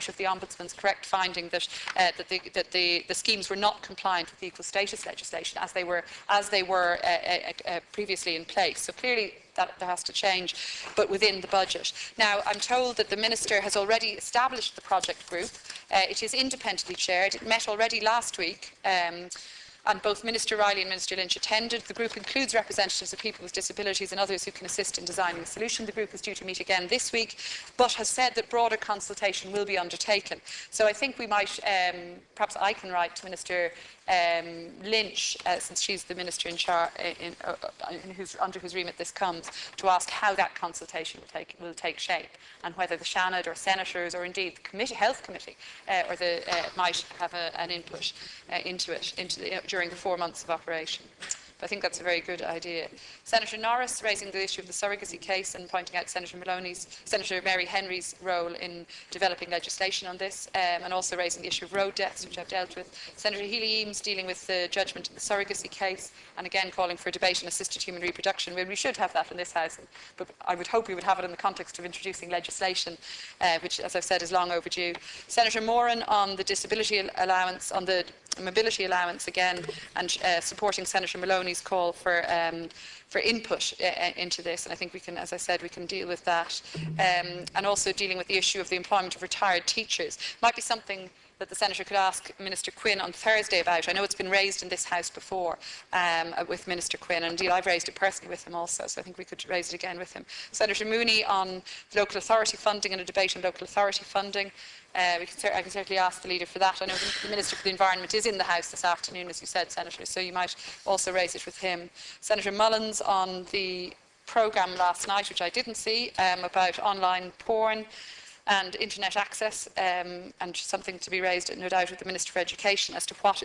reach of the Ombudsman's correct finding that the schemes were not compliant with the equal status legislation as they were previously in place. So clearly that has to change, but within the budget. Now, I'm told that the Minister has already established the project group. It is independently chaired. It met already last week. And both Minister Riley and Minister Lynch attended. The group includes representatives of people with disabilities and others who can assist in designing a solution. The group is due to meet again this week, but has said that broader consultation will be undertaken. So I think we might, perhaps I can write to Minister Lynch, since she's the Minister in charge, under whose remit this comes, to ask how that consultation will take shape, and whether the Seanad or Senators, or indeed the Health Committee, might have an input into it during the 4 months of operation. But I think that's a very good idea. Senator Norris raising the issue of the surrogacy case and pointing out Senator Mary Henry's role in developing legislation on this, and also raising the issue of road deaths, which I've dealt with. Senator Healy-Eames dealing with the judgment in the surrogacy case, and again calling for a debate on assisted human reproduction. Well, we should have that in this House, but I would hope we would have it in the context of introducing legislation, which, as I've said, is long overdue. Senator Moran on the disability allowance, on the mobility allowance again, and supporting Senator Maloney's call for input into this, and I think we can, as I said, we can deal with that, and also dealing with the issue of the employment of retired teachers. Might be something that the Senator could ask Minister Quinn on Thursday about. I know it's been raised in this House before with Minister Quinn, and indeed I've raised it personally with him also, so I think we could raise it again with him. Senator Mooney on local authority funding and a debate on local authority funding. I can certainly ask the leader for that. I know the Minister for the Environment is in the House this afternoon, as you said, Senator, so you might also raise it with him. Senator Mullins on the programme last night, which I didn't see, about online porn and internet access, and something to be raised, no doubt, with the Minister for Education as to what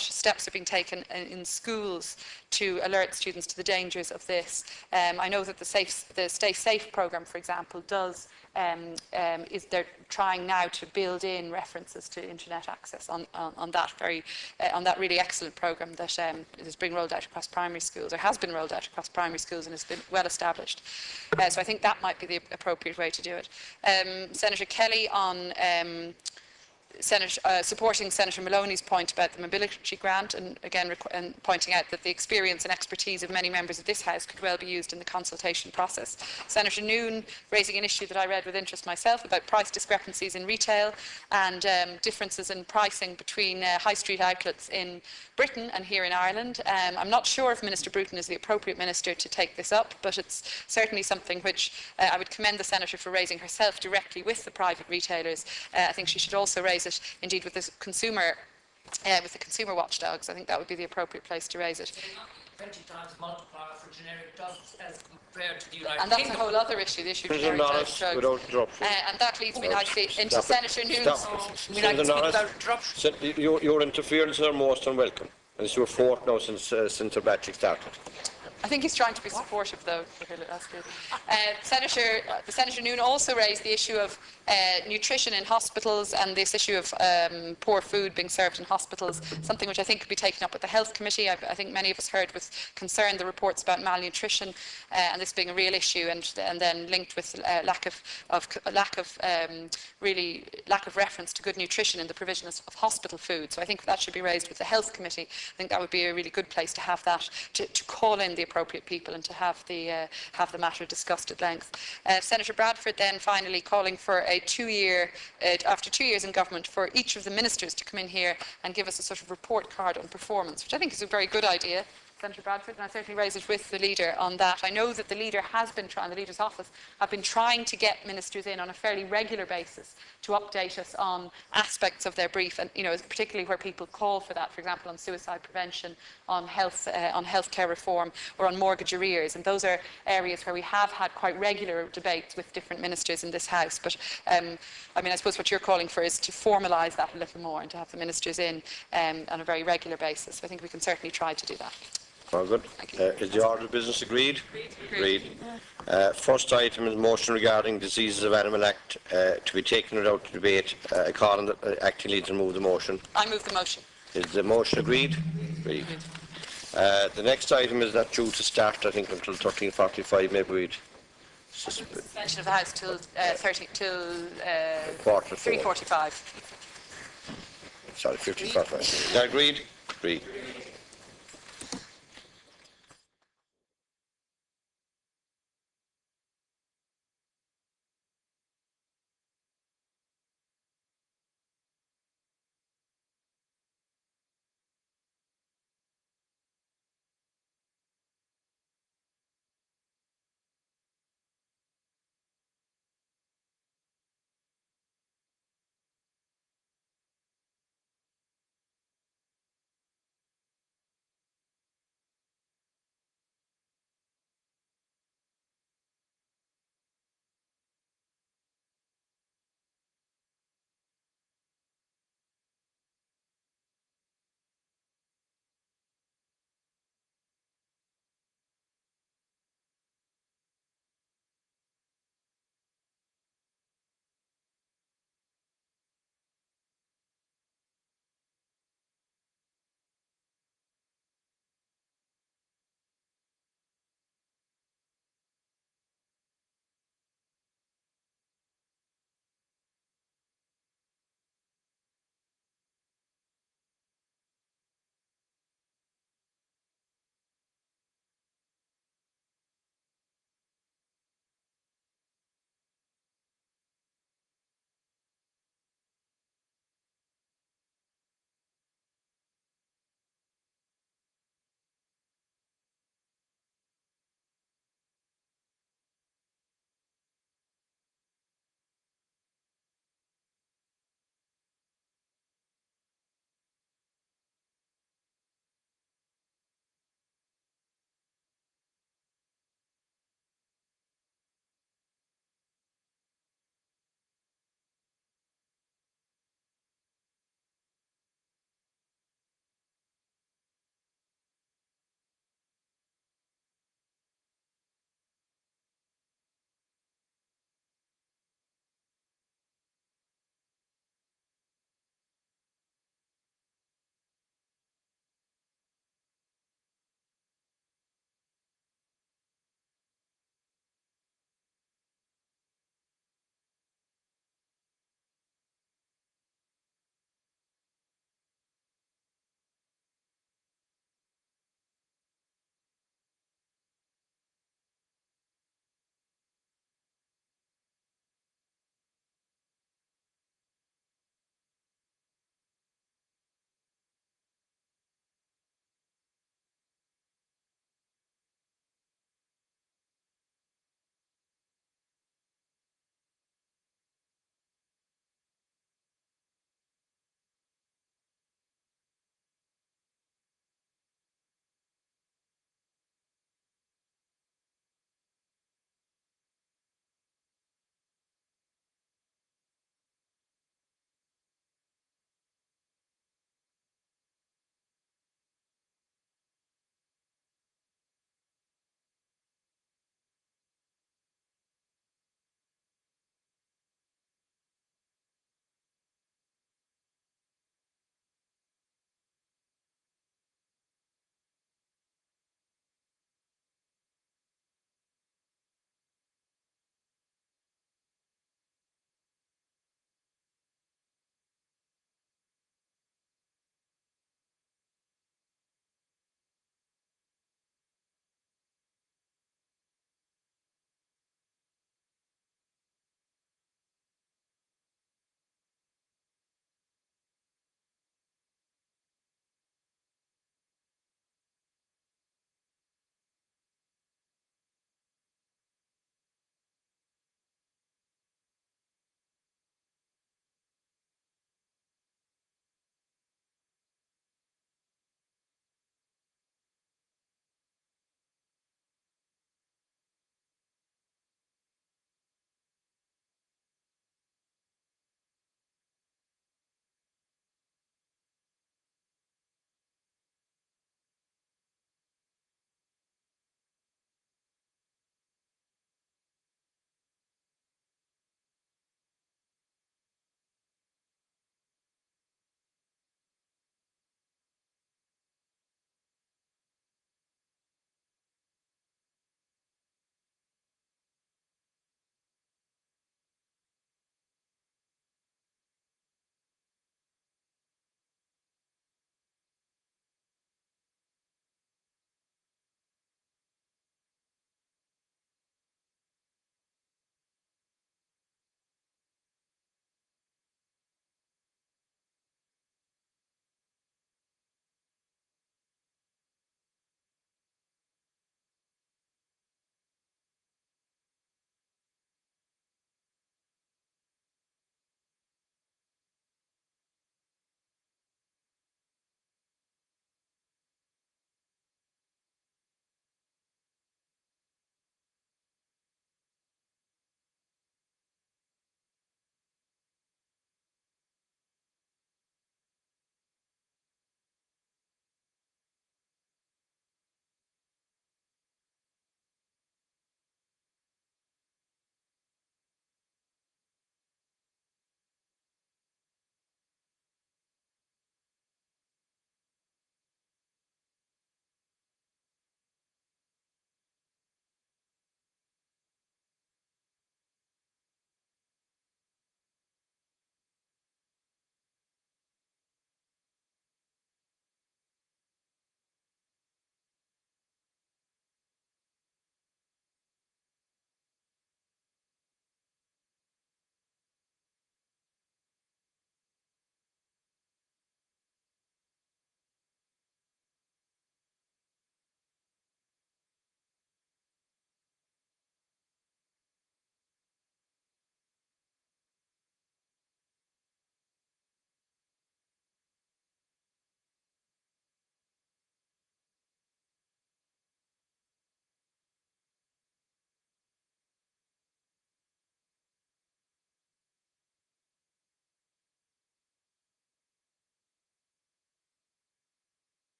steps are being taken in schools to alert students to the dangers of this. I know that the Stay Safe programme, for example, they're trying now to build in references to internet access on that really excellent programme that is being rolled out across primary schools, or has been rolled out across primary schools, and has been well established. So I think that might be the appropriate way to do it. Senator Kelly on supporting Senator Maloney's point about the mobility grant, and again pointing out that the experience and expertise of many members of this House could well be used in the consultation process. Senator Noon raising an issue that I read with interest myself about price discrepancies in retail and differences in pricing between high street outlets in Britain and here in Ireland. I'm not sure if Minister Bruton is the appropriate minister to take this up, but it's certainly something which I would commend the Senator for raising herself directly with the private retailers. I think she should also raise it, indeed, with the consumer watchdogs. I think that would be the appropriate place to raise it. 20 times multiplier for generic drugs as compared to the United Kingdom. And that's a whole other issue, the issue of generic drugs. And that leads me nicely into Senator Noon's. Your interference are most unwelcome. And it's your fourth now since the batch started. I think he's trying to be supportive, though. That's good. The Senator Noon also raised the issue of nutrition in hospitals and this issue of poor food being served in hospitals, something which I think could be taken up with the Health Committee. I think many of us heard with concern the reports about malnutrition and this being a real issue, and then linked with lack of reference to good nutrition in the provision of hospital food. So I think that should be raised with the Health Committee. I think that would be a really good place to have that, to call in the appropriate people and to have the matter discussed at length. Senator Bradford then finally calling for a 2-year, after 2 years in government, for each of the ministers to come in here and give us a sort of report card on performance, which I think is a very good idea. Senator Bradford, and I certainly raise it with the leader on that. I know that the leader has been trying, the leader's office have been trying to get ministers in on a fairly regular basis to update us on aspects of their brief, and particularly where people call for that, for example, on suicide prevention, on healthcare reform, or on mortgage arrears. And those are areas where we have had quite regular debates with different ministers in this House. But I suppose what you're calling for is to formalise that a little more and to have the ministers in on a very regular basis. So I think we can certainly try to do that. Very good. Is the order of business agreed? Agreed. First item is motion regarding Diseases of Animal Act to be taken without debate. I call on the acting leader to move the motion. I move the motion. Is the motion agreed? Agreed. The next item is not due to start, I think, until 13:45. Maybe we'd Suspension of the House till 4:45. 3:45. Sorry, 55. Agreed? Agreed.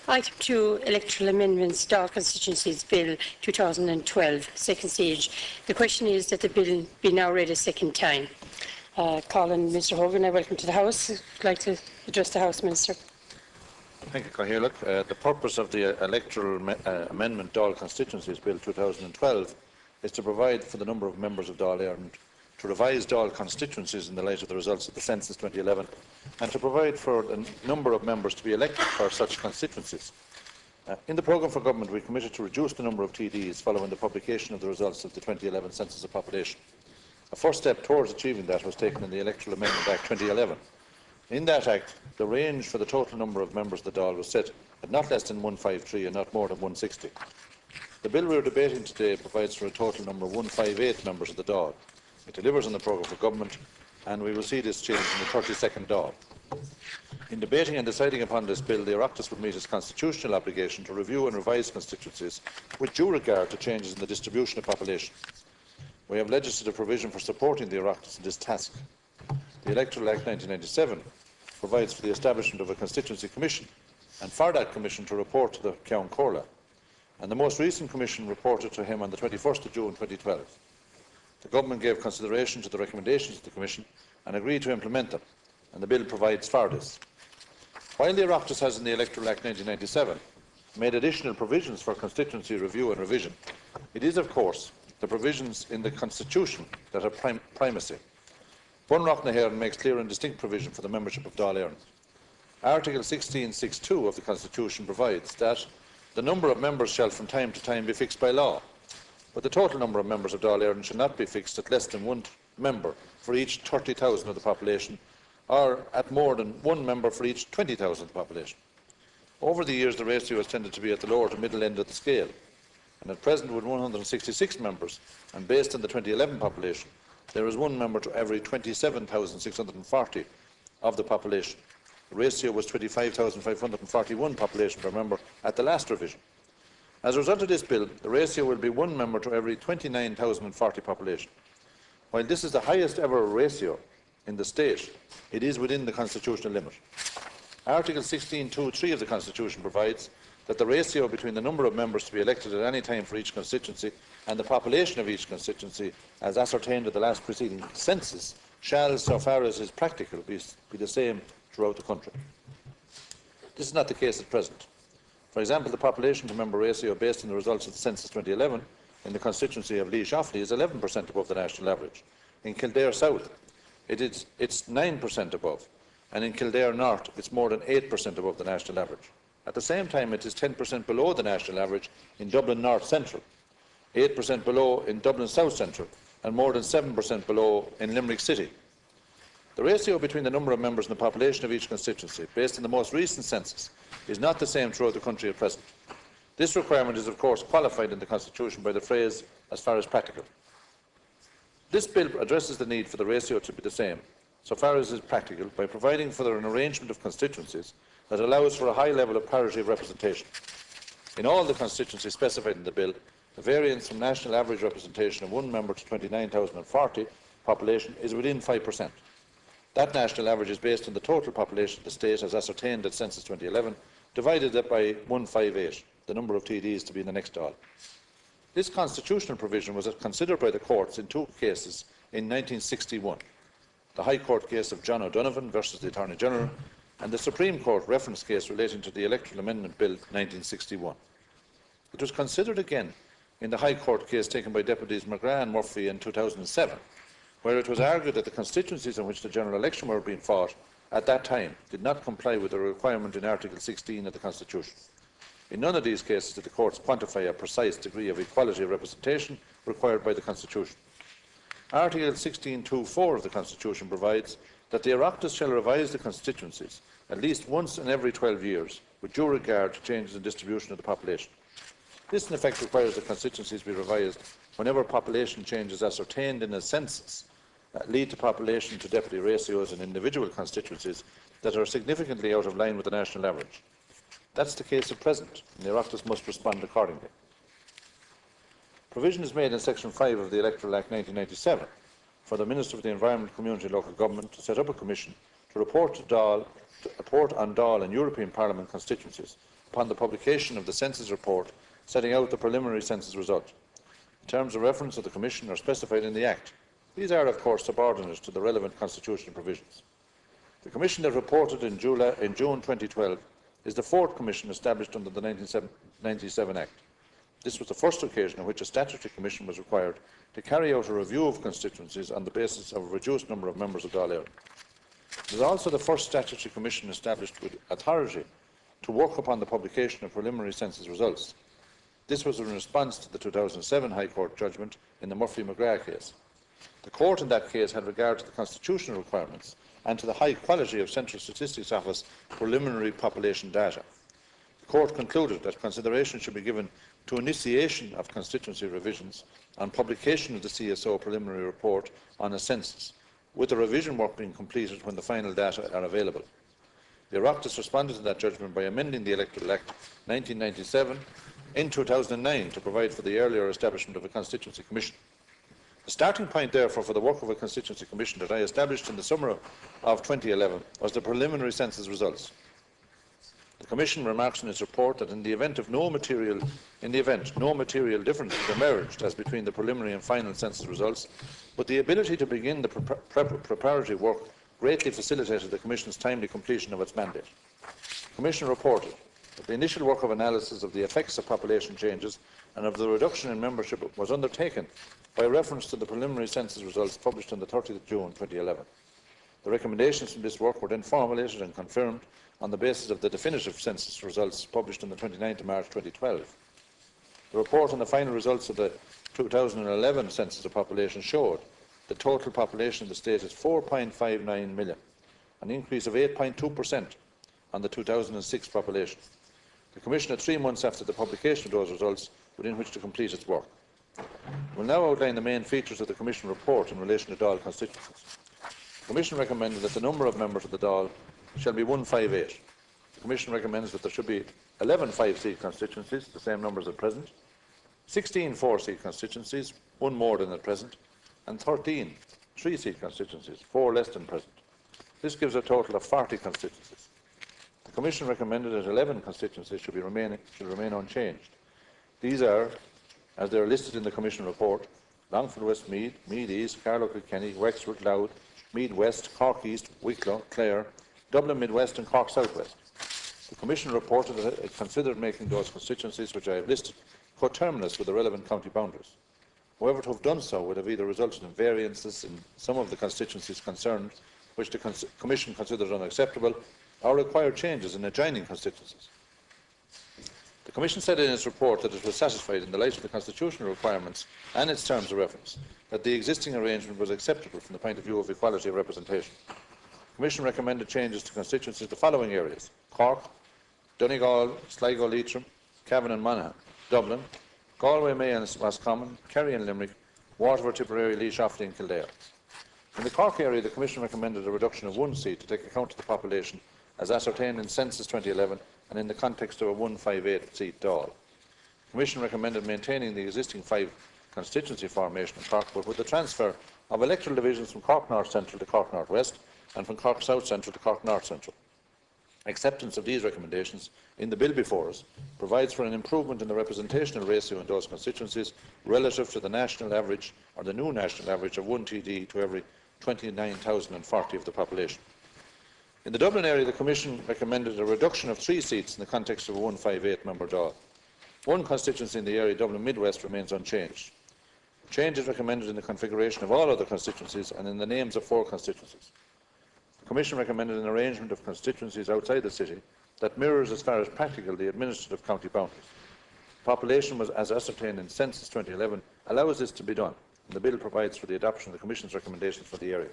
Item 2, Electoral Amendments, Dáil Constituencies Bill 2012, second stage. The question is that the bill be now read a second time. Colin, Mr Hogan, I welcome to the House. I'd like to address the House, Minister. Thank you, Cathaoirleach. The purpose of the Electoral Amendment Dáil Constituencies Bill 2012 is to provide for the number of members of Dáil Éireann, to revise Dáil constituencies in the light of the results of the census 2011, and to provide for the number of members to be elected for such constituencies. In the programme for government, we committed to reduce the number of TDs following the publication of the results of the 2011 census of population. A first step towards achieving that was taken in the Electoral Amendment Act 2011. In that Act, the range for the total number of members of the Dáil was set at not less than 153 and not more than 160. The bill we are debating today provides for a total number of 158 members of the Dáil. It delivers on the programme for government, and we will see this change in the 32nd Dáil. In debating and deciding upon this bill, the Oireachtas would meet its constitutional obligation to review and revise constituencies with due regard to changes in the distribution of population. We have legislative provision for supporting the Oireachtas in this task. The Electoral Act 1997 provides for the establishment of a constituency commission, and for that commission to report to the Ceann Comhairle. And the most recent commission reported to him on the 21st of June 2012. The government gave consideration to the recommendations of the commission and agreed to implement them, and the bill provides for this. While the Oireachtas has in the Electoral Act 1997 made additional provisions for constituency review and revision, it is, of course, the provisions in the Constitution that have primacy. Bunreacht na hÉireann makes clear and distinct provision for the membership of Dáil Éireann. Article 16(6)(2) of the Constitution provides that the number of members shall from time to time be fixed by law, but the total number of members of Dáil Éireann shall not be fixed at less than one member for each 30,000 of the population, or at more than one member for each 20,000 of the population. Over the years, the ratio has tended to be at the lower to middle end of the scale, and at present, with 166 members, and based on the 2011 population, there is one member to every 27,640 of the population. The ratio was 25,541 population per member at the last revision. As a result of this bill, the ratio will be one member to every 29,040 population. While this is the highest ever ratio in the state, it is within the constitutional limit. Article 16(2)(3) of the Constitution provides that the ratio between the number of members to be elected at any time for each constituency and the population of each constituency, as ascertained at the last preceding census, shall, so far as is practical, be the same throughout the country. This is not the case at present. For example, the population to member ratio based on the results of the census 2011 in the constituency of Laois Offaly is 11% above the national average. In Kildare South, it's 9% above, and in Kildare North, it's more than 8% above the national average. At the same time, it is 10% below the national average in Dublin North Central, 8% below in Dublin South Central, and more than 7% below in Limerick City. The ratio between the number of members and the population of each constituency, based on the most recent census, is not the same throughout the country at present. This requirement is, of course, qualified in the Constitution by the phrase, as far as practical. This bill addresses the need for the ratio to be the same, so far as is practical, by providing for an arrangement of constituencies that allows for a high level of parity of representation. In all the constituencies specified in the bill, the variance from national average representation of one member to 29,040 population is within 5%. That national average is based on the total population of the state as ascertained at census 2011, divided by 158, the number of TDs to be in the next Dáil. This constitutional provision was considered by the courts in two cases in 1961, the High Court case of John O'Donovan versus the Attorney General, and the Supreme Court reference case relating to the Electoral Amendment Bill 1961. It was considered again in the High Court case taken by Deputies McGrath and Murphy in 2007, where it was argued that the constituencies in which the general election were being fought at that time did not comply with the requirement in Article 16 of the Constitution. In none of these cases did the courts quantify a precise degree of equality of representation required by the Constitution. Article 16(2)(4) of the Constitution provides that the Oireachtas shall revise the constituencies at least once in every 12 years with due regard to changes in distribution of the population. This in effect requires the constituencies be revised whenever population changes ascertained in a census lead to population to deputy ratios in individual constituencies that are significantly out of line with the national average. That's the case at present, and the Oireachtas must respond accordingly. Provision is made in Section 5 of the Electoral Act 1997 for the Minister for the Environment, Community and Local Government to set up a commission to report on Dáil and European Parliament constituencies upon the publication of the census report setting out the preliminary census result. Terms of reference of the Commission are specified in the Act. These are, of course, subordinate to the relevant constitutional provisions. The Commission that reported in June 2012 is the fourth Commission established under the 1997 Act. This was the first occasion on which a statutory commission was required to carry out a review of constituencies on the basis of a reduced number of members of Dáil Éireann. It is also the first statutory commission established with authority to work upon the publication of preliminary census results. This was in response to the 2007 High Court judgment in the Murphy-McGrath case. The court in that case had regard to the constitutional requirements and to the high quality of Central Statistics Office preliminary population data. The court concluded that consideration should be given to initiation of constituency revisions on publication of the CSO preliminary report on a census, with the revision work being completed when the final data are available. The Oireachtas responded to that judgment by amending the Electoral Act 1997 in 2009 to provide for the earlier establishment of a Constituency Commission. The starting point, therefore, for the work of a Constituency Commission that I established in the summer of 2011 was the preliminary census results. The Commission remarks in its report that in the event no material differences emerged as between the preliminary and final census results, but the ability to begin the preparatory work greatly facilitated the Commission's timely completion of its mandate. The Commission reported that the initial work of analysis of the effects of population changes and of the reduction in membership was undertaken by reference to the preliminary census results published on the 30th of June 2011. The recommendations from this work were then formulated and confirmed on the basis of the definitive census results published on the 29th of March 2012. The report on the final results of the 2011 census of population showed the total population of the state is 4.59 million, an increase of 8.2% on the 2006 population. The Commission had 3 months after the publication of those results within which to complete its work. I will now outline the main features of the Commission report in relation to Dáil constituencies. The Commission recommended that the number of members of the Dáil shall be 158. The Commission recommends that there should be 11 5-seat constituencies, the same numbers at present, 16 4-seat constituencies, 1 more than at present, and 13 3-seat constituencies, 4 less than present. This gives a total of 40 constituencies. The Commission recommended that 11 constituencies should remain unchanged. These are, as they are listed in the Commission report, Longford West Meath, Meath East, Carlow Kilkenny, Wexford, Louth, Meath West, Cork East, Wicklow, Clare, Dublin Mid-West and Cork South West. The Commission reported that it considered making those constituencies which I have listed coterminous with the relevant county boundaries. However, to have done so would have either resulted in variances in some of the constituencies concerned, which the Commission considered unacceptable, or required changes in adjoining constituencies. The Commission said in its report that it was satisfied, in the light of the constitutional requirements and its terms of reference, that the existing arrangement was acceptable from the point of view of equality of representation. The Commission recommended changes to constituencies in the following areas: Cork, Donegal, Sligo, Leitrim, Cavan and Monaghan, Dublin, Galway, May and Roscommon, Kerry and Limerick, Waterford, Tipperary, Laois, Offaly and Kildare. In the Cork area, the Commission recommended a reduction of 1 seat to take account of the population as ascertained in Census 2011 and in the context of a 158-seat Dáil. The Commission recommended maintaining the existing 5 constituency formation in Cork, but with the transfer of electoral divisions from Cork North Central to Cork North West and from Cork South Central to Cork North Central. Acceptance of these recommendations in the bill before us provides for an improvement in the representational ratio in those constituencies relative to the national average, or the new national average, of 1 TD to every 29,040 of the population. In the Dublin area, the Commission recommended a reduction of 3 seats in the context of a 158-member Dáil. 1 constituency in the area, Dublin Mid-West, remains unchanged. Change is recommended in the configuration of all other constituencies and in the names of 4 constituencies. The Commission recommended an arrangement of constituencies outside the city that mirrors, as far as practical, the administrative county boundaries. Population was, as ascertained in Census 2011, allows this to be done, and the bill provides for the adoption of the Commission's recommendations for the area.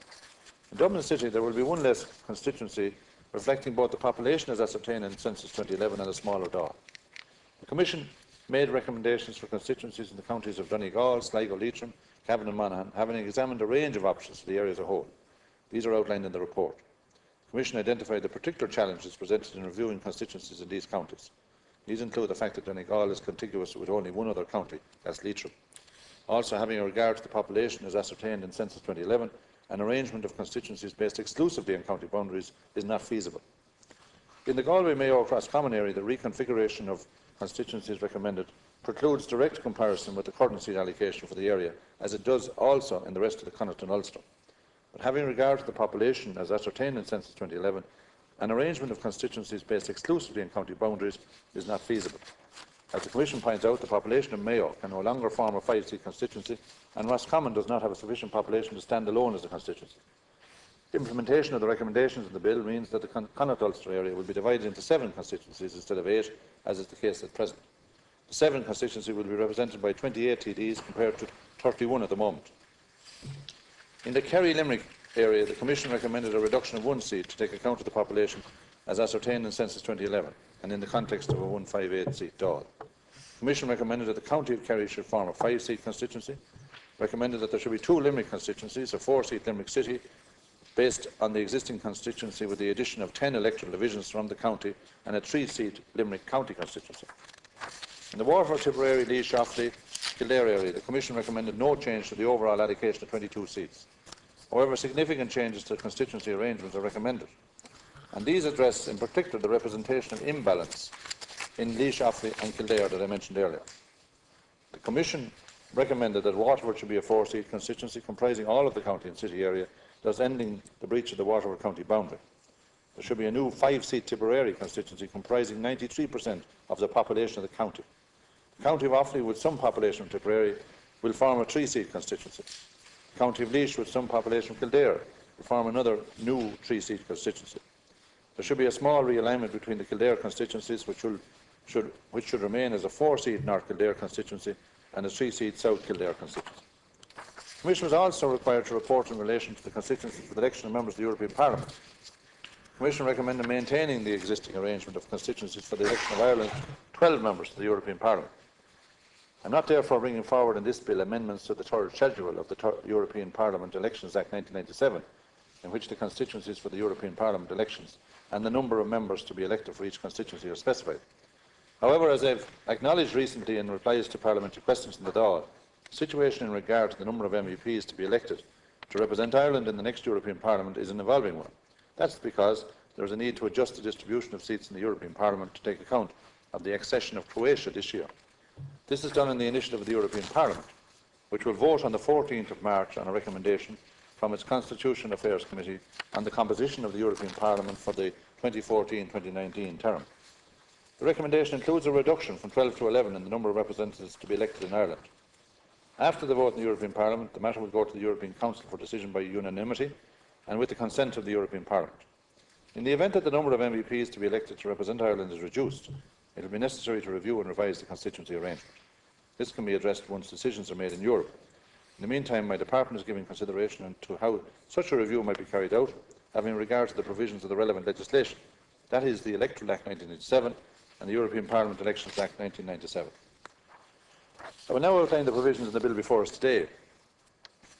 In Dublin City, there will be 1 less constituency reflecting both the population as ascertained in Census 2011 and a smaller Dáil. The Commission made recommendations for constituencies in the counties of Donegal, Sligo, Leitrim, Cavan and Monaghan, having examined a range of options for the area as a whole. These are outlined in the report. The Commission identified the particular challenges presented in reviewing constituencies in these counties. These include the fact that Donegal is contiguous with only 1 other county, that's Leitrim. Also, having regard to the population as ascertained in Census 2011, an arrangement of constituencies based exclusively on county boundaries is not feasible. In the Galway-Mayo Cross-Common area, the reconfiguration of constituencies recommended precludes direct comparison with the current seat allocation for the area, as it does also in the rest of the Connaught and Ulster. But having regard to the population as ascertained in Census 2011, an arrangement of constituencies based exclusively on county boundaries is not feasible. As the Commission points out, the population of Mayo can no longer form a 5-seat constituency, and Roscommon does not have a sufficient population to stand alone as a constituency. Implementation of the recommendations in the bill means that the Connaught Ulster area will be divided into 7 constituencies instead of 8, as is the case at present. The 7 constituencies will be represented by 28 TDs compared to 31 at the moment. In the Kerry-Limerick area, the Commission recommended a reduction of 1 seat to take account of the population as ascertained in Census 2011 and in the context of a 158-seat Dáil. The Commission recommended that the County of Kerry should form a 5-seat constituency, recommended that there should be 2 Limerick constituencies, a 4-seat Limerick City, based on the existing constituency with the addition of 10 electoral divisions from the county and a 3-seat Limerick County constituency. In the Waterford, Tipperary, Laois, Offaly, Kildare area, the Commission recommended no change to the overall allocation of 22 seats. However, significant changes to the constituency arrangements are recommended, and these address in particular the representational imbalance in Laois, Offaly and Kildare that I mentioned earlier. The Commission recommended that Waterford should be a 4-seat constituency comprising all of the county and city area, thus ending the breach of the Waterford county boundary. There should be a new 5-seat Tipperary constituency comprising 93% of the population of the county. The county of Offaly, with some population of Tipperary, will form a 3-seat constituency. The county of Laois, with some population of Kildare, will form another new 3-seat constituency. There should be a small realignment between the Kildare constituencies, which should remain as a 4-seat North Kildare constituency and a 3-seat South Kildare constituency. The Commission was also required to report in relation to the constituencies for the election of members of the European Parliament. The Commission recommended maintaining the existing arrangement of constituencies for the election of Ireland's 12 members to the European Parliament. I am not therefore bringing forward in this bill amendments to the third schedule of the European Parliament Elections Act 1997, in which the constituencies for the European Parliament elections and the number of members to be elected for each constituency are specified. However, as I have acknowledged recently in replies to parliamentary questions in the Dáil, the situation in regard to the number of MEPs to be elected to represent Ireland in the next European Parliament is an evolving one. That is because there is a need to adjust the distribution of seats in the European Parliament to take account of the accession of Croatia this year. This is done on the initiative of the European Parliament, which will vote on the 14th of March on a recommendation from its Constitutional Affairs Committee on the composition of the European Parliament for the 2014-2019 term. The recommendation includes a reduction from 12 to 11 in the number of representatives to be elected in Ireland. After the vote in the European Parliament, the matter will go to the European Council for decision by unanimity and with the consent of the European Parliament. In the event that the number of MEPs to be elected to represent Ireland is reduced, it will be necessary to review and revise the constituency arrangement. This can be addressed once decisions are made in Europe. In the meantime, my department is giving consideration to how such a review might be carried out, having regard to the provisions of the relevant legislation. That is the Electoral Act 1987 and the European Parliament Elections Act 1997. I will now outline the provisions in the bill before us today.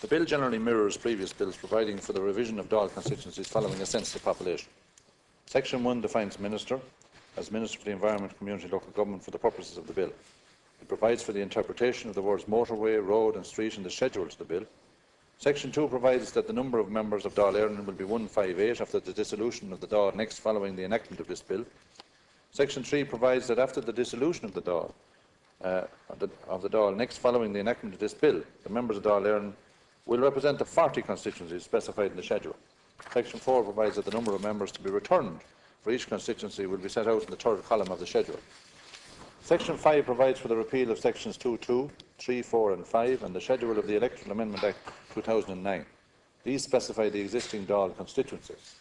The bill generally mirrors previous bills providing for the revision of Dáil constituencies following a census of population. Section 1 defines Minister as Minister for the Environment, Community and Local Government for the purposes of the bill. It provides for the interpretation of the words motorway, road and street in the schedule to the bill. Section 2 provides that the number of members of Dáil Éireann will be 158 after the dissolution of the Dáil next following the enactment of this bill. Section 3 provides that after the dissolution of the Dáil next following the enactment of this bill, the members of Dáil Éireann will represent the 40 constituencies specified in the schedule. Section 4 provides that the number of members to be returned for each constituency will be set out in the third column of the schedule. Section 5 provides for the repeal of sections 2.2, 3, 4 and 5 and the schedule of the Electoral Amendment Act 2009. These specify the existing Dáil constituencies.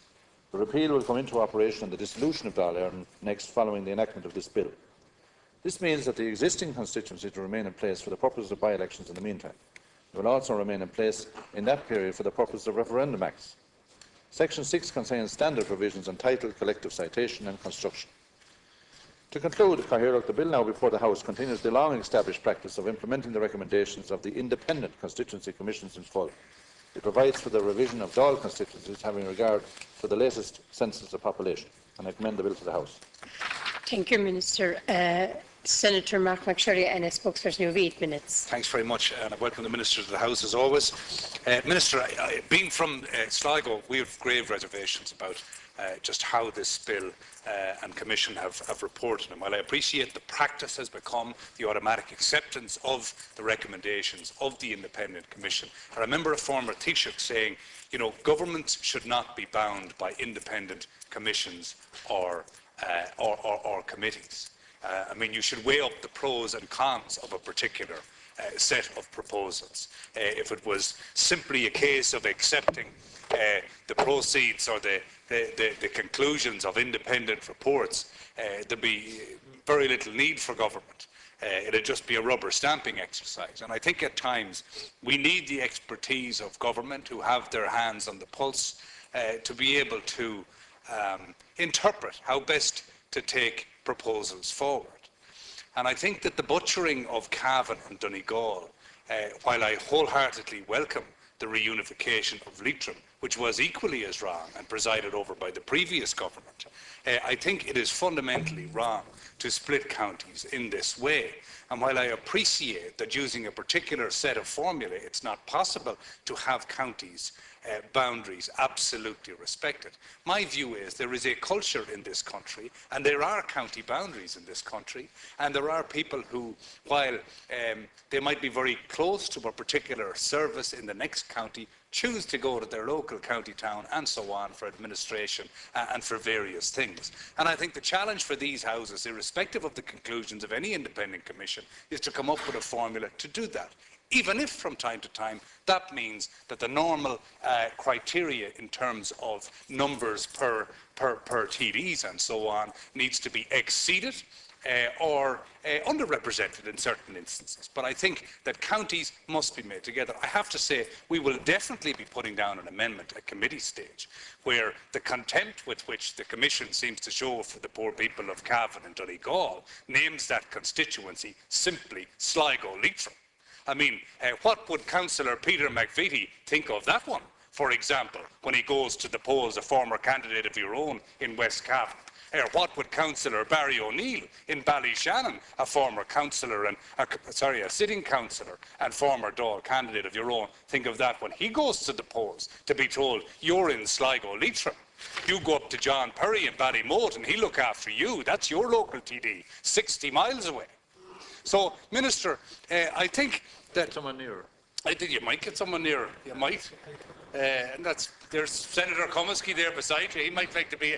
The repeal will come into operation on the dissolution of Dáil Éireann next following the enactment of this bill. This means that the existing constituencies will remain in place for the purposes of by-elections in the meantime. They will also remain in place in that period for the purpose of referendum acts. Section 6 contains standard provisions on title, collective citation and construction. To conclude, the bill now before the House continues the long-established practice of implementing the recommendations of the independent constituency commissions in full. It provides for the revision of Dáil constituencies having regard to the latest census of population, and I commend the bill to the House. Thank you, Minister. Senator Mark McSherry and a spokesperson, you have 8 minutes. Thanks very much, and I welcome the Minister to the House as always. Minister, being from Sligo, we have grave reservations about just how this bill and Commission have reported. And while I appreciate the practice has become the automatic acceptance of the recommendations of the Independent Commission, I remember a former Taoiseach saying, you know, governments should not be bound by independent commissions or committees. I mean, you should weigh up the pros and cons of a particular set of proposals. If it was simply a case of accepting the proceeds or the conclusions of independent reports, there'd be very little need for government. It'd just be a rubber stamping exercise. And I think at times we need the expertise of government who have their hands on the pulse to be able to interpret how best to take proposals forward. And I think that the butchering of Cavan and Donegal, while I wholeheartedly welcome the reunification of Leitrim, which was equally as wrong and presided over by the previous government, I think it is fundamentally wrong to split counties in this way. And while I appreciate that using a particular set of formulae, it's not possible to have counties boundaries absolutely respected. My view is there is a culture in this country, and there are county boundaries in this country, and there are people who, while they might be very close to a particular service in the next county, choose to go to their local county town and so on for administration and for various things. And I think the challenge for these houses, irrespective of the conclusions of any independent commission, is to come up with a formula to do that. Even if from time to time that means that the normal criteria in terms of numbers per TDs and so on needs to be exceeded or underrepresented in certain instances. But I think that counties must be made together. I have to say we will definitely be putting down an amendment at committee stage where the contempt with which the Commission seems to show for the poor people of Cavan and Donegal names that constituency simply Sligo-Leitrim. I mean, what would Councillor Peter McVitie think of that one, for example, when he goes to the polls, a former candidate of your own in West Cavan? What would Councillor Barry O'Neill in Ballyshannon, a former councillor and a sitting councillor and former Dáil candidate of your own, think of that when he goes to the polls to be told you're in Sligo-Leitrim? You go up to John Perry in Ballymote and he'll look after you. That's your local TD, 60 miles away. So, Minister, I think that Someone nearer. You might get someone nearer. You might. And there's Senator Comiskey there beside you. He might like to be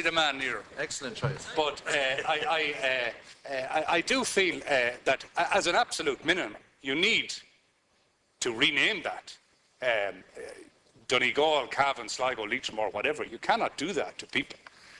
the man nearer. Excellent choice. But I do feel that as an absolute minimum, you need to rename that Donegal, Cavan, Sligo, Leitrim, or whatever. You cannot do that to people.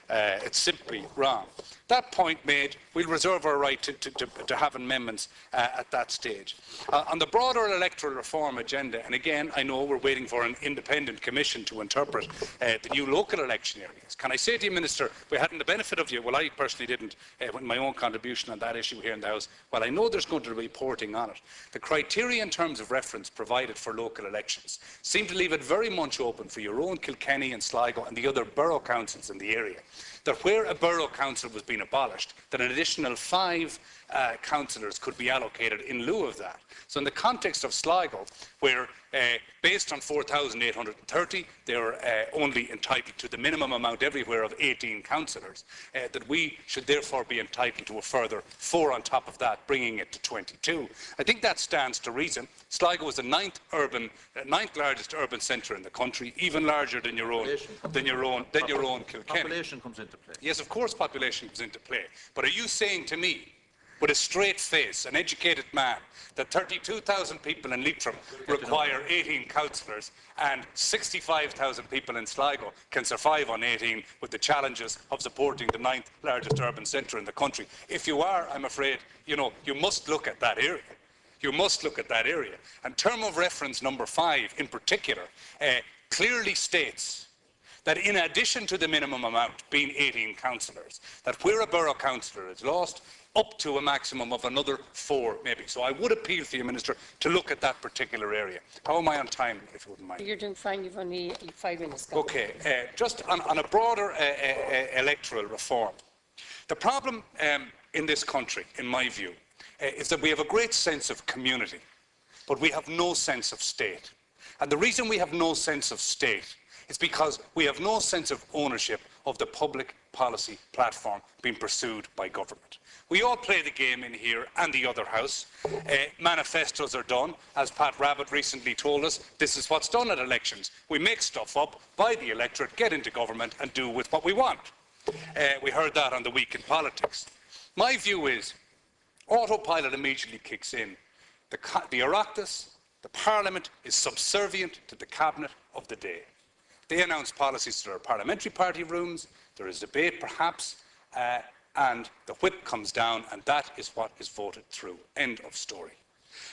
It's simply wrong. That point made, we'll reserve our right to have amendments at that stage. On the broader electoral reform agenda, and again, I know we're waiting for an independent commission to interpret the new local election areas. Can I say to you, Minister, we hadn't the benefit of you, well, I personally didn't, with my own contribution on that issue here in the House. Well, I know there's going to be reporting on it. The criteria in terms of reference provided for local elections seem to leave it very much open for your own Kilkenny and Sligo and the other borough councils in the area, that where a borough council was being abolished, that an additional 5 councillors could be allocated in lieu of that. So in the context of Sligo, where based on 4,830, they're only entitled to the minimum amount everywhere of 18 councillors, that we should therefore be entitled to a further 4 on top of that, bringing it to 22. I think that stands to reason. Sligo is the 9th largest urban centre in the country, even larger than your own Kilkenny. Population comes into play. Yes, of course population comes into play. But are you saying to me, with a straight face, an educated man, that 32,000 people in Leitrim require 18 councillors and 65,000 people in Sligo can survive on 18 with the challenges of supporting the 9th largest urban centre in the country? If you are, I'm afraid, you must look at that area. You must look at that area. And term of reference number 5 in particular clearly states that in addition to the minimum amount being 18 councillors, that where a borough councillor is lost, up to a maximum of another 4 maybe. So I would appeal to you, Minister, to look at that particular area. How am I on time, if you wouldn't mind? You're doing fine, you've only 5 minutes. Okay, just on a broader electoral reform, The problem in this country, in my view, is that we have a great sense of community, but we have no sense of state. And the reason we have no sense of state is because we have no sense of ownership of the public policy platform being pursued by government. We all play the game in here and the other house. Manifestos are done. As Pat Rabbitt recently told us, this is what's done at elections. We make stuff up, buy the electorate, get into government and do with what we want. We heard that on the Week in Politics. My view is autopilot immediately kicks in. The Oireachtas, the Parliament, is subservient to the Cabinet of the day. They announce policies to their parliamentary party rooms, there is debate perhaps, and the whip comes down, and that is what is voted through. End of story.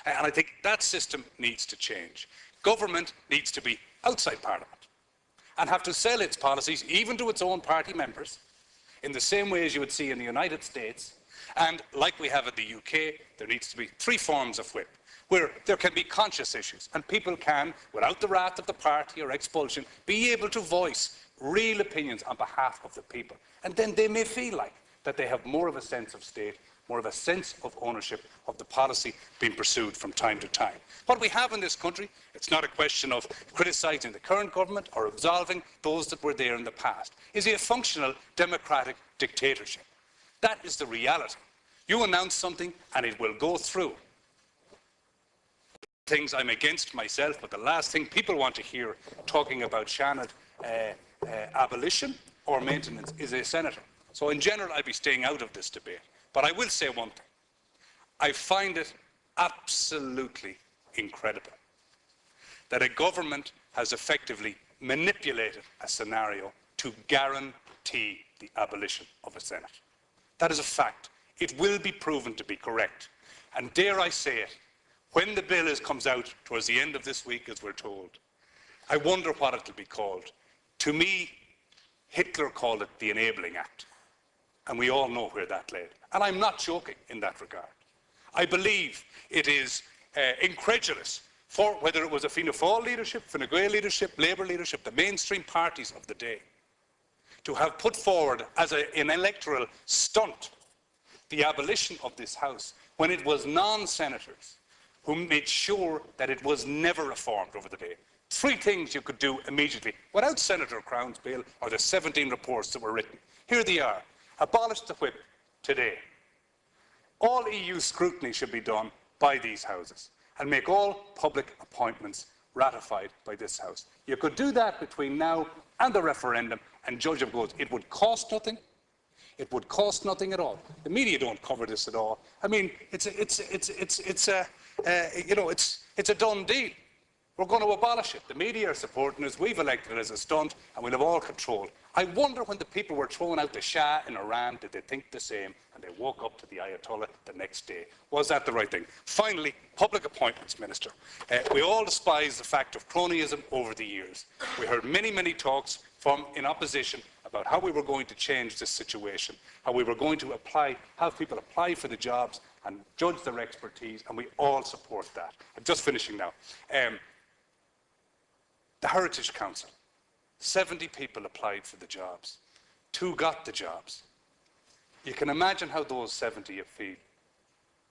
And I think that system needs to change. Government needs to be outside Parliament and have to sell its policies, even to its own party members, in the same way as you would see in the United States. And like we have in the UK, there needs to be 3 forms of whip, where there can be conscious issues, and people can, without the wrath of the party or expulsion, be able to voice real opinions on behalf of the people. And then they may feel like that they have more of a sense of state, more of a sense of ownership of the policy being pursued from time to time. What we have in this country, it's not a question of criticising the current government or absolving those that were there in the past, is a functional democratic dictatorship. That is the reality. You announce something and it will go through. Things I'm against myself, but the last thing people want to hear talking about Seanad abolition or maintenance is a senator. So in general, I'd be staying out of this debate. But I will say one thing. I find it absolutely incredible that a government has effectively manipulated a scenario to guarantee the abolition of a Senate. That is a fact. It will be proven to be correct. And dare I say it, when the bill comes out towards the end of this week, as we're told, I wonder what it will be called. To me, Hitler called it the Enabling Act. And we all know where that led. And I'm not joking in that regard. I believe it is incredulous for whether it was a Fianna Fáil leadership, Fine Gael leadership, Labour leadership, the mainstream parties of the day, to have put forward as an electoral stunt the abolition of this House when it was non-senators who made sure that it was never reformed over the day. 3 things you could do immediately without Senator Crown's bill or the 17 reports that were written. Here they are. Abolish the whip today. All EU scrutiny should be done by these houses and make all public appointments ratified by this House. You could do that between now and the referendum and judge of goes. It would cost nothing. It would cost nothing at all. The media don't cover this at all. I mean, it's a done deal. We're going to abolish it. The media are supporting us. We've elected it as a stunt, and we'll have all control. I wonder when the people were throwing out the Shah in Iran, did they think the same? And they woke up to the Ayatollah the next day. Was that the right thing? Finally, public appointments, Minister. We all despise the fact of cronyism over the years. We heard many, many talks in opposition about how we were going to change this situation, how we were going to have people apply for the jobs and judge their expertise, and we all support that. I'm just finishing now. The Heritage Council, 70 people applied for the jobs. 2 got the jobs. You can imagine how those 70 feel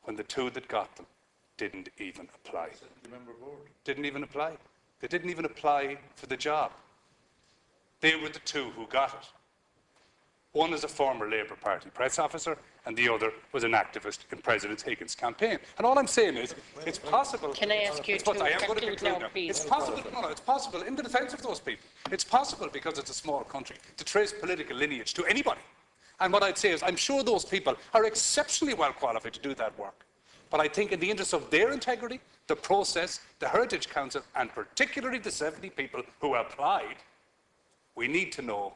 when the 2 that got them didn't even apply. Didn't even apply. They didn't even apply for the job. They were the 2 who got it. One is a former Labour Party press officer, and the other was an activist in President Higgins' campaign. And all I'm saying is, it's possible. Can I ask you to conclude now, please? It's possible. No, it's possible. In the defence of those people, it's possible because it's a small country to trace political lineage to anybody. And what I'd say is, I'm sure those people are exceptionally well qualified to do that work. But I think, in the interest of their integrity, the process, the Heritage Council, and particularly the 70 people who applied, we need to know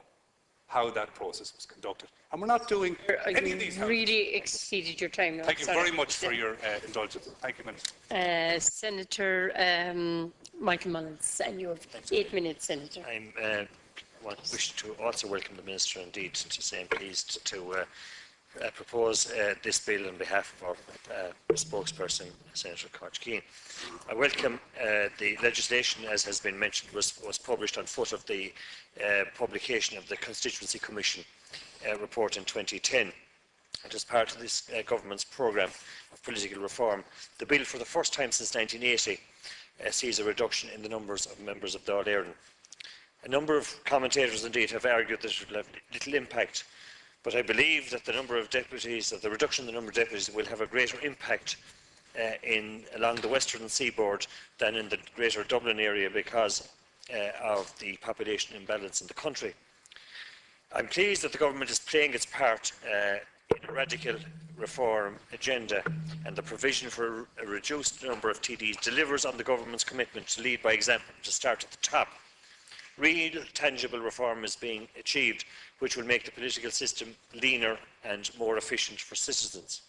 how that process was conducted. And we're not doing any of these. You really exceeded your time now. Thank you very much for your indulgence. Thank you, Minister. Senator Michael Mullins, and you have 8 minutes, Senator. I wish to also welcome the Minister, indeed, to say I'm pleased to propose this bill on behalf of our spokesperson, Senator Keane. I welcome the legislation, as has been mentioned, was published on foot of the publication of the Constituency Commission report in 2010. and as part of this government's programme of political reform, the bill for the first time since 1980 sees a reduction in the numbers of members of Dáil Éireann. A number of commentators indeed have argued that it will have little impact, but I believe that the number of deputies, the reduction in the number of deputies will have a greater impact along the western seaboard than in the greater Dublin area because of the population imbalance in the country. I'm pleased that the government is playing its part in a radical reform agenda, and the provision for a reduced number of TDs delivers on the government's commitment to lead by example, to start at the top. Real, tangible reform is being achieved, which will make the political system leaner and more efficient for citizens.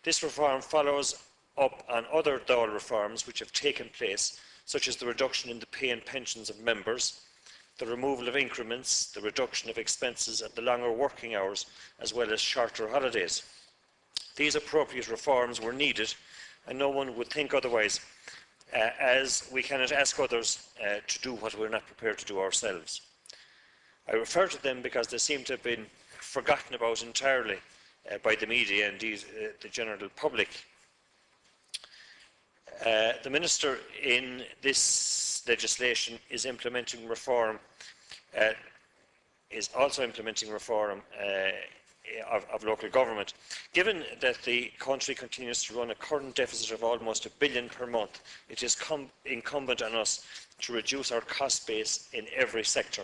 This reform follows up on other Dáil reforms which have taken place, such as the reduction in the pay and pensions of members, the removal of increments, the reduction of expenses and the longer working hours, as well as shorter holidays. These appropriate reforms were needed, and no one would think otherwise, as we cannot ask others to do what we're not prepared to do ourselves. I refer to them because they seem to have been forgotten about entirely by the media and indeed the general public. The Minister in this legislation is implementing reform, also implementing reform of local government. Given that the country continues to run a current deficit of almost £1 billion per month, it is incumbent on us to reduce our cost base in every sector,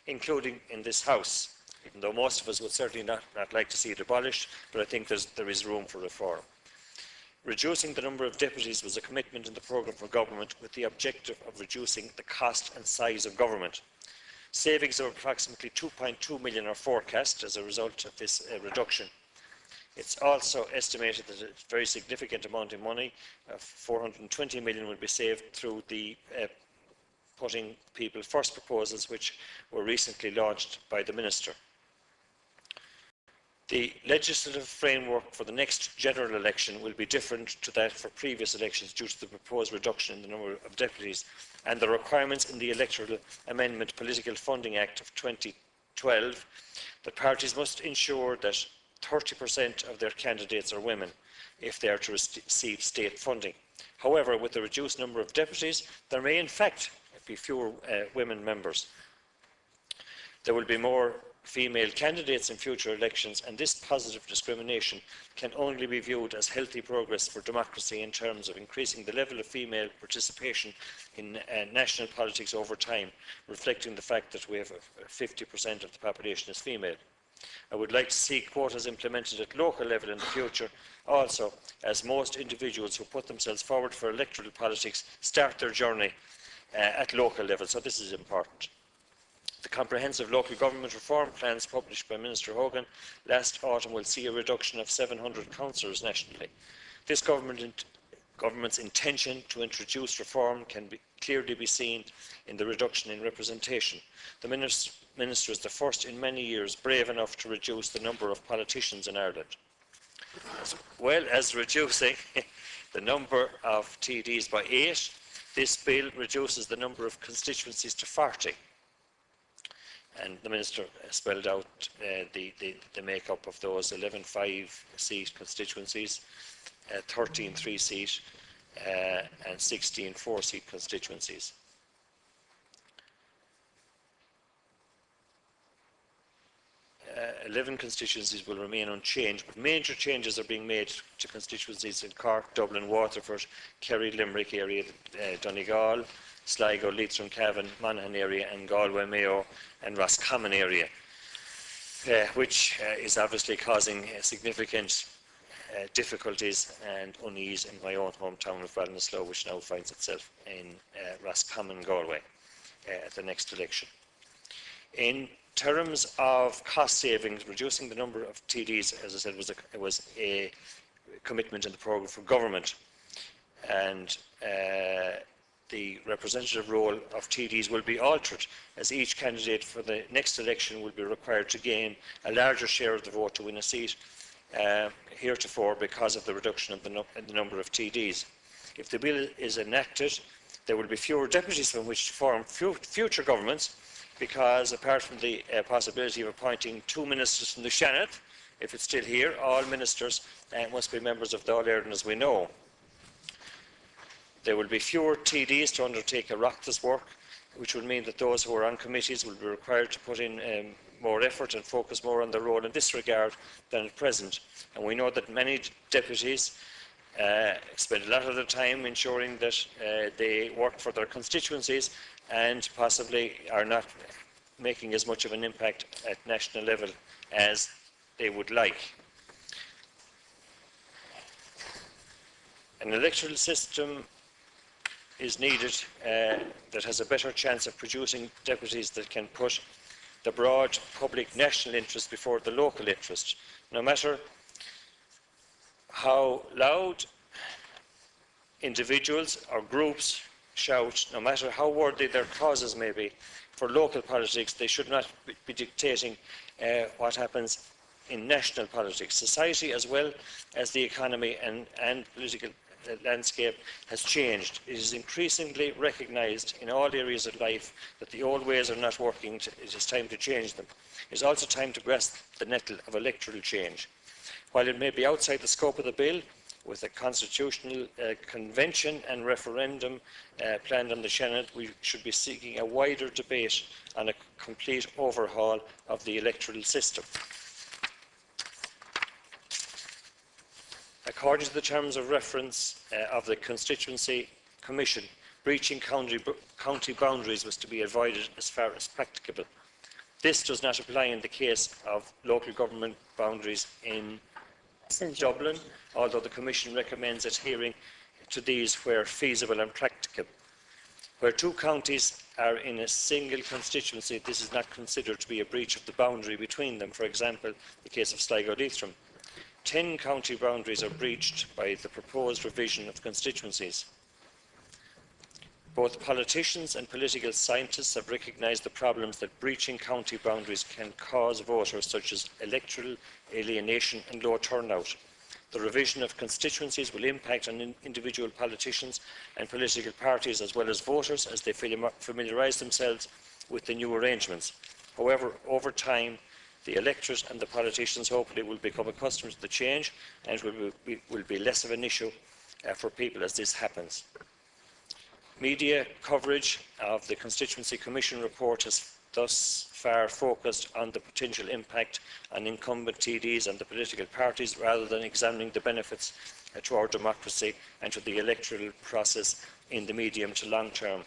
including in this House, even though most of us would certainly not like to see it abolished, but I think there is room for reform. Reducing the number of deputies was a commitment in the programme for government with the objective of reducing the cost and size of government. Savings of approximately £2.2 million are forecast as a result of this reduction. It's also estimated that a very significant amount of money, £420 million, will be saved through the Putting People First proposals, which were recently launched by the Minister. The legislative framework for the next general election will be different to that for previous elections due to the proposed reduction in the number of deputies and the requirements in the Electoral Amendment Political Funding Act of 2012. The parties must ensure that 30% of their candidates are women if they are to receive state funding. However, with the reduced number of deputies, there may in fact be fewer women members. There will be more female candidates in future elections, and this positive discrimination can only be viewed as healthy progress for democracy in terms of increasing the level of female participation in national politics over time, reflecting the fact that we have 50% of the population is female. I would like to see quotas implemented at local level in the future also, as most individuals who put themselves forward for electoral politics start their journey at local level, so this is important. The comprehensive local government reform plans published by Minister Hogan last autumn will see a reduction of 700 councillors nationally. This government's intention to introduce reform can clearly be seen in the reduction in representation. The Minister is the first in many years brave enough to reduce the number of politicians in Ireland, as well as reducing the number of TDs by 8. This bill reduces the number of constituencies to 40. And the Minister spelled out the make-up of those 11 5-seat constituencies, 13 3-seat and 16 4-seat constituencies. Uh, 11 constituencies will remain unchanged, but major changes are being made to constituencies in Cork, Dublin, Waterford, Kerry, Limerick area, Donegal, Sligo, Leitrim, Cavan, Monaghan area, and Galway, Mayo and Roscommon area, which is obviously causing significant difficulties and unease in my own hometown of Ballinasloe, which now finds itself in Roscommon, Galway, at the next election. In terms of cost savings, reducing the number of TDs, as I said, was a commitment in the programme for government, and the representative role of TDs will be altered, as each candidate for the next election will be required to gain a larger share of the vote to win a seat heretofore because of the reduction in the number of TDs. If the bill is enacted, there will be fewer deputies from which to form future governments, because apart from the possibility of appointing 2 ministers from the Seanad, if it's still here, all ministers must be members of Dáil Éireann, as we know. There will be fewer TDs to undertake Oireachtas work, which will mean that those who are on committees will be required to put in more effort and focus more on their role in this regard than at present. And we know that many deputies spend a lot of their time ensuring that they work for their constituencies and possibly are not making as much of an impact at national level as they would like. An electoral system is needed that has a better chance of producing deputies that can put the broad public national interest before the local interest. No matter how loud individuals or groups shout, no matter how worthy their causes may be, for local politics they should not be dictating what happens in national politics. Society, as well as the economy and political landscape, has changed. It is increasingly recognised in all areas of life that the old ways are not working. It is time to change them. It is also time to grasp the nettle of electoral change. While it may be outside the scope of the bill, with a constitutional convention and referendum planned on the Seanad, we should be seeking a wider debate on a complete overhaul of the electoral system. According to the terms of reference of the Constituency Commission, breaching county boundaries was to be avoided as far as practicable. This does not apply in the case of local government boundaries in Dublin, although the Commission recommends adhering to these where feasible and practicable. Where two counties are in a single constituency, this is not considered to be a breach of the boundary between them. For example, the case of Sligo-Leitrim. 10 county boundaries are breached by the proposed revision of constituencies. Both politicians and political scientists have recognised the problems that breaching county boundaries can cause voters, such as electoral alienation and low turnout. The revision of constituencies will impact on individual politicians and political parties as well as voters as they familiarise themselves with the new arrangements. However, over time, the electorate and the politicians hopefully will become accustomed to the change, and it will be less of an issue for people as this happens. Media coverage of the Constituency Commission report has thus far focused on the potential impact on incumbent TDs and the political parties rather than examining the benefits to our democracy and to the electoral process in the medium to long term.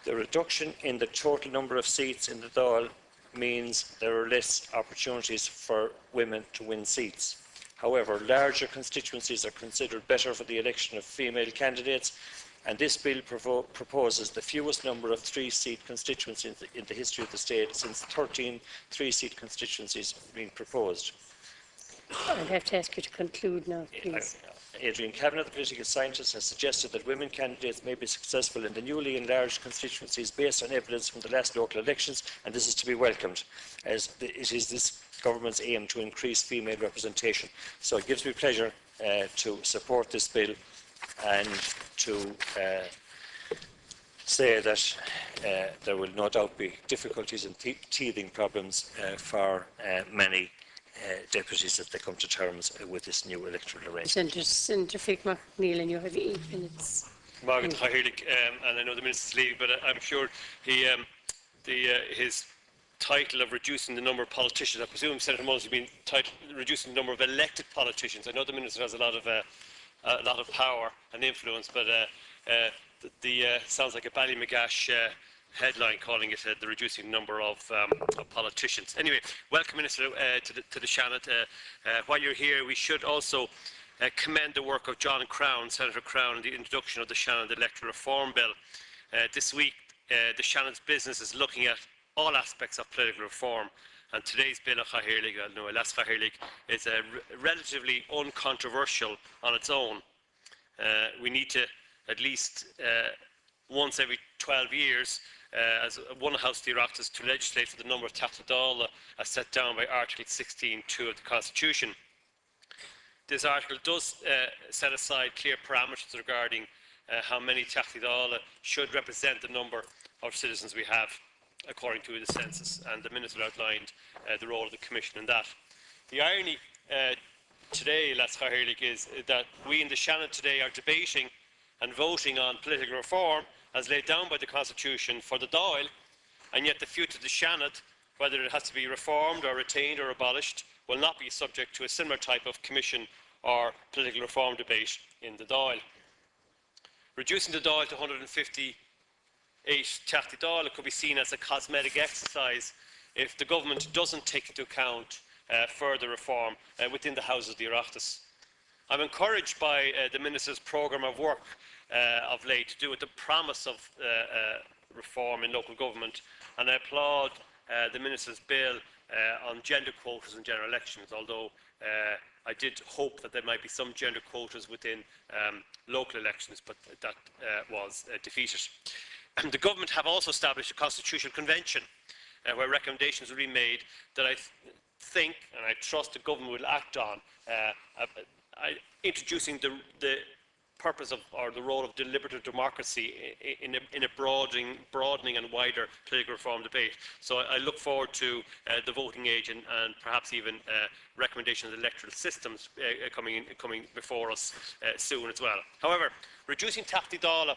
The reduction in the total number of seats in the Dáil means there are less opportunities for women to win seats. However, larger constituencies are considered better for the election of female candidates, and this bill proposes the fewest number of three-seat constituencies in the history of the state, since 13 three-seat constituencies have been proposed. I'll have to ask you to conclude now, please. Éireann Kavanagh, the political scientist, has suggested that women candidates may be successful in the newly enlarged constituencies based on evidence from the last local elections, and this is to be welcomed, as it is this government's aim to increase female representation. So it gives me pleasure to support this bill and to say that there will no doubt be difficulties and teething problems for many deputies as they come to terms with this new electoral arrangement. Senator Fiach McNeill, you have 8 minutes. Margaret Chahirig, and I know the Minister's leaving, but I'm sure his title of reducing the number of politicians, I presume Senator Mullins has been reducing the number of elected politicians. I know the Minister has a lot of power and influence, but sounds like a Ballymagash headline calling it the reducing number of politicians. Anyway, welcome, Minister, to the Seanad. While you're here, we should also commend the work of John Crown, Senator Crown, in the introduction of the Seanad Electoral Reform Bill. This week, the Seanad's business is looking at all aspects of political reform, and today's bill of Chahirig, is relatively uncontroversial on its own. We need to, at least once every 12 years, as one House the Oireachtas, to legislate for the number of Taifeadadh Dála as set down by Article 16(2) of the Constitution. This article does set aside clear parameters regarding how many Teachtaí Dála should represent the number of citizens we have according to the census, and the Minister outlined the role of the Commission in that. The irony today, Las Cahirirlik, is that we in the Seanad today are debating and voting on political reform as laid down by the Constitution for the Dáil, and yet the future of the Seanad, whether it has to be reformed or retained or abolished, will not be subject to a similar type of commission or political reform debate in the Dáil. Reducing the Dáil to 158 Teachtaí Dála could be seen as a cosmetic exercise if the government doesn't take into account further reform within the Houses of the Oireachtas. I'm encouraged by the Minister's programme of work of late to do with the promise of reform in local government, and I applaud the Minister's bill on gender quotas in general elections, although I did hope that there might be some gender quotas within local elections, but that was defeated. The government have also established a constitutional convention where recommendations will be made that I think and I trust the government will act on, introducing the purpose of, or the role of deliberative democracy in a broadening and wider political reform debate. So I look forward to the voting age and perhaps even recommendations of electoral systems coming before us soon as well. However, reducing Teachtaí Dála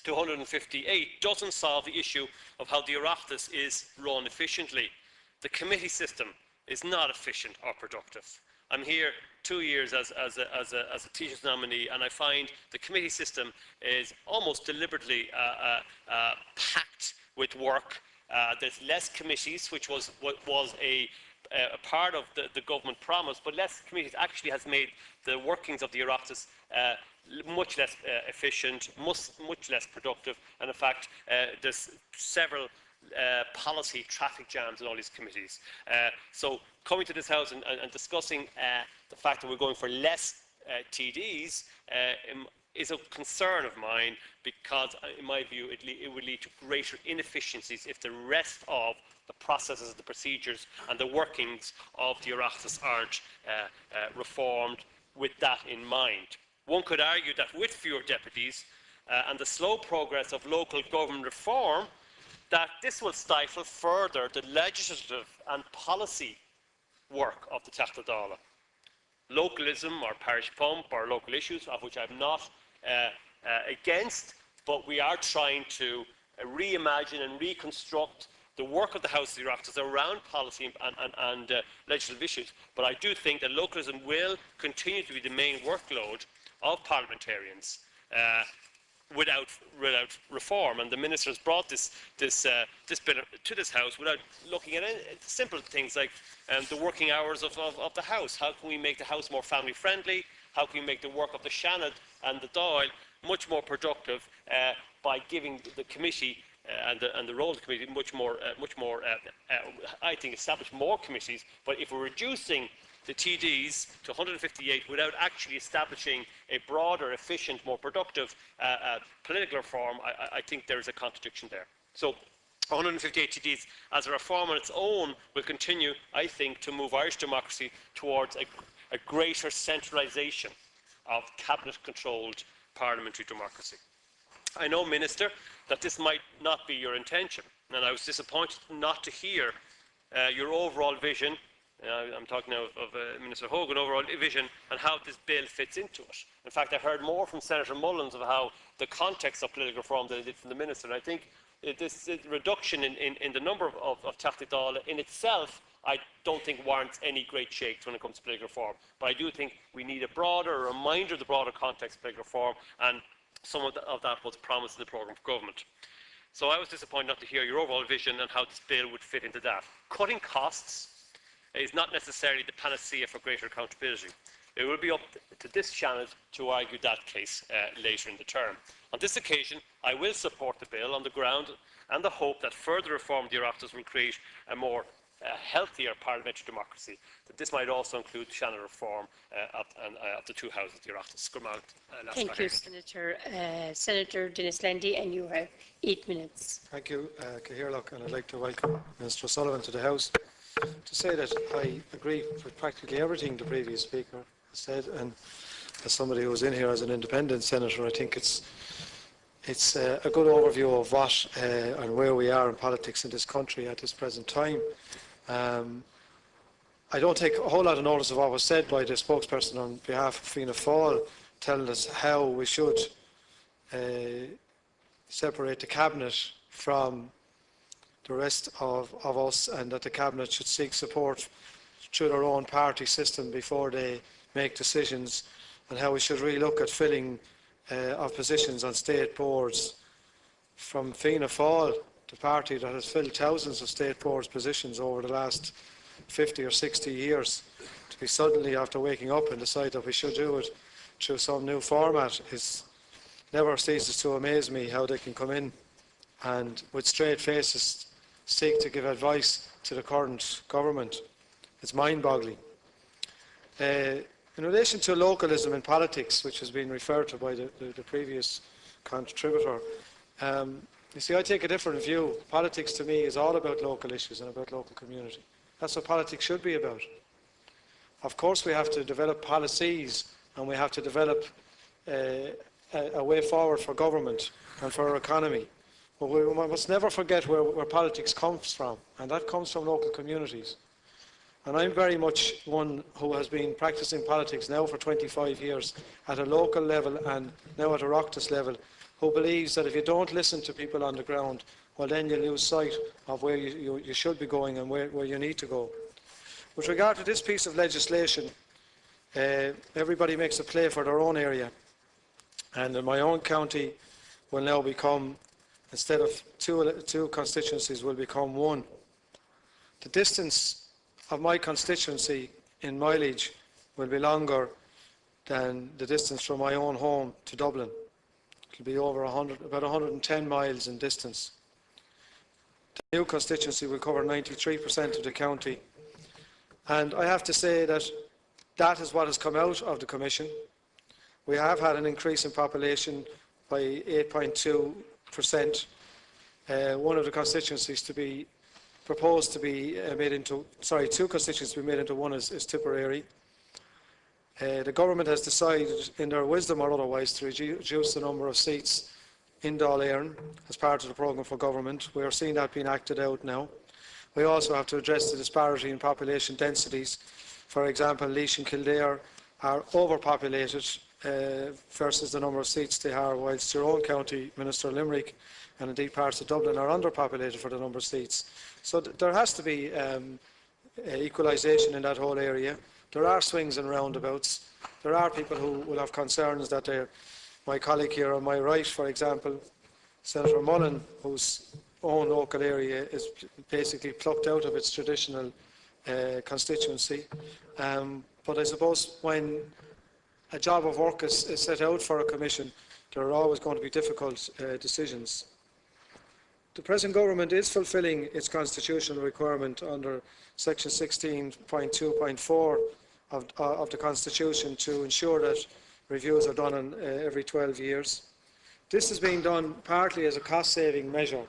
to 158 doesn't solve the issue of how the Oireachtas is run efficiently. The committee system is not efficient or productive. I'm here 2 years as a teacher's nominee, and I find the committee system is almost deliberately packed with work. There's less committees, which was a part of the government promise, but less committees actually has made the workings of the Oireachtas much less efficient, much less productive, and in fact there's several policy traffic jams in all these committees. So coming to this House and discussing the fact that we're going for less TDs is a concern of mine, because in my view it would lead to greater inefficiencies if the rest of the processes, the procedures and the workings of the Oireachtas aren't reformed with that in mind. One could argue that with fewer deputies and the slow progress of local government reform, that this will stifle further the legislative and policy work of the Teachtaí Dála. Localism or parish pump or local issues, of which I'm not against, but we are trying to reimagine and reconstruct the work of the House of the Oireachtas around policy and legislative issues. But I do think that localism will continue to be the main workload of parliamentarians without reform, and the Minister has brought this bill to this House without looking at simple things like the working hours of the House. How can we make the House more family friendly? How can we make the work of the Seanad and the Dáil much more productive by giving the committee and the role of the committee much more I think establish more committees. But if we're reducing the TDs to 158 without actually establishing a broader, efficient, more productive political reform, I think there is a contradiction there. So 158 TDs as a reform on its own will continue, I think, to move Irish democracy towards a greater centralisation of cabinet-controlled parliamentary democracy. I know, Minister, that this might not be your intention, and I was disappointed not to hear your overall vision. I'm talking now of Minister Hogan, overall vision and how this bill fits into it. In fact, I heard more from Senator Mullins of how the context of political reform than I did from the Minister. And I think this reduction in the number of Teachtaí Dála in itself, I don't think warrants any great shakes when it comes to political reform. But I do think we need a reminder of the broader context of political reform, and some of that was promised in the programme for government. So I was disappointed not to hear your overall vision and how this bill would fit into that. Cutting costs is not necessarily the panacea for greater accountability. It will be up to this Seanad to argue that case later in the term. On this occasion, I will support the bill on the ground and the hope that further reform of the Oireachtas will create a more healthier parliamentary democracy. That this might also include Seanad reform of the two houses of the Oireachtas. Thank you, Senator. Senator Dennis Landy, and you have 8 minutes. Thank you, Cahirirlik, and I'd like to welcome Minister O'Sullivan to the House, to say that I agree with practically everything the previous speaker said, and as somebody who was in here as an independent senator, I think it's a good overview of what and where we are in politics in this country at this present time. I don't take a whole lot of notice of what was said by the spokesperson on behalf of Fianna Fáil, telling us how we should separate the Cabinet from the rest of us, and that the Cabinet should seek support through their own party system before they make decisions, and how we should really look at filling of positions on state boards. From Fianna Fáil, the party that has filled thousands of state boards positions over the last 50 or 60 years, to be suddenly, after waking up, and decide that we should do it through some new format never ceases to amaze me, how they can come in and with straight faces seek to give advice to the current government. It's mind-boggling. In relation to localism in politics, which has been referred to by the previous contributor, you see, I take a different view. Politics to me is all about local issues and about local community. That's what politics should be about. Of course, we have to develop policies, and we have to develop a way forward for government and for our economy. But we must never forget where politics comes from, and that comes from local communities. And I'm very much one who has been practicing politics now for 25 years at a local level and now at a Oireachtas level, who believes that if you don't listen to people on the ground, well, then you lose sight of where you should be going and where you need to go. With regard to this piece of legislation, everybody makes a play for their own area. And in my own county will now become, instead of two constituencies, will become one. The distance of my constituency in mileage will be longer than the distance from my own home to Dublin. It will be over about 110 miles in distance. The new constituency will cover 93% of the county. And I have to say that that is what has come out of the Commission. We have had an increase in population by 8.2%. One of the constituencies to be proposed to be made into, two constituencies to be made into one is Tipperary. The government has decided, in their wisdom or otherwise, to reduce the number of seats in Éireann as part of the programme for government. We are seeing that being acted out now. We also have to address the disparity in population densities. For example, Laois and Kildare are overpopulated versus the number of seats they have, whilst your own county, Minister Limerick, and indeed parts of Dublin are underpopulated for the number of seats. So there has to be equalisation in that whole area. There are swings and roundabouts. There are people who will have concerns that my colleague here on my right, for example, Senator Mullen, whose own local area is basically plucked out of its traditional constituency. But I suppose when a job of work is set out for a commission, there are always going to be difficult decisions. The present government is fulfilling its constitutional requirement under section 16.2.4 of the Constitution to ensure that reviews are done on every 12 years. This is being done partly as a cost-saving measure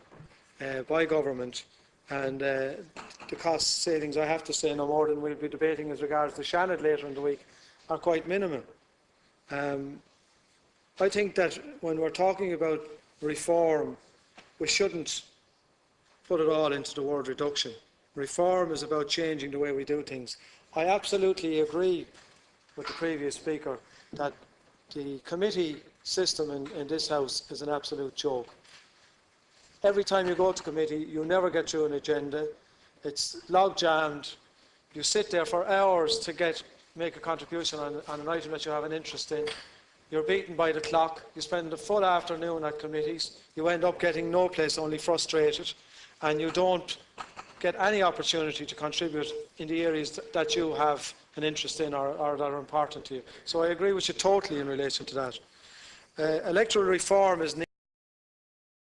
by government, and the cost savings, I have to say, no more than we'll be debating as regards to Seanad later in the week, are quite minimal. I think that when we're talking about reform, we shouldn't put it all into the word reduction. Reform is about changing the way we do things. I absolutely agree with the previous speaker that the committee system in this House is an absolute joke. Every time you go to committee, you never get through an agenda. It's log-jammed. You sit there for hours to make a contribution on an item that you have an interest in. You're beaten by the clock. You spend the full afternoon at committees. You end up getting no place, only frustrated, and you don't get any opportunity to contribute in the areas that you have an interest in or that are important to you. So I agree with you totally in relation to that. Electoral reform is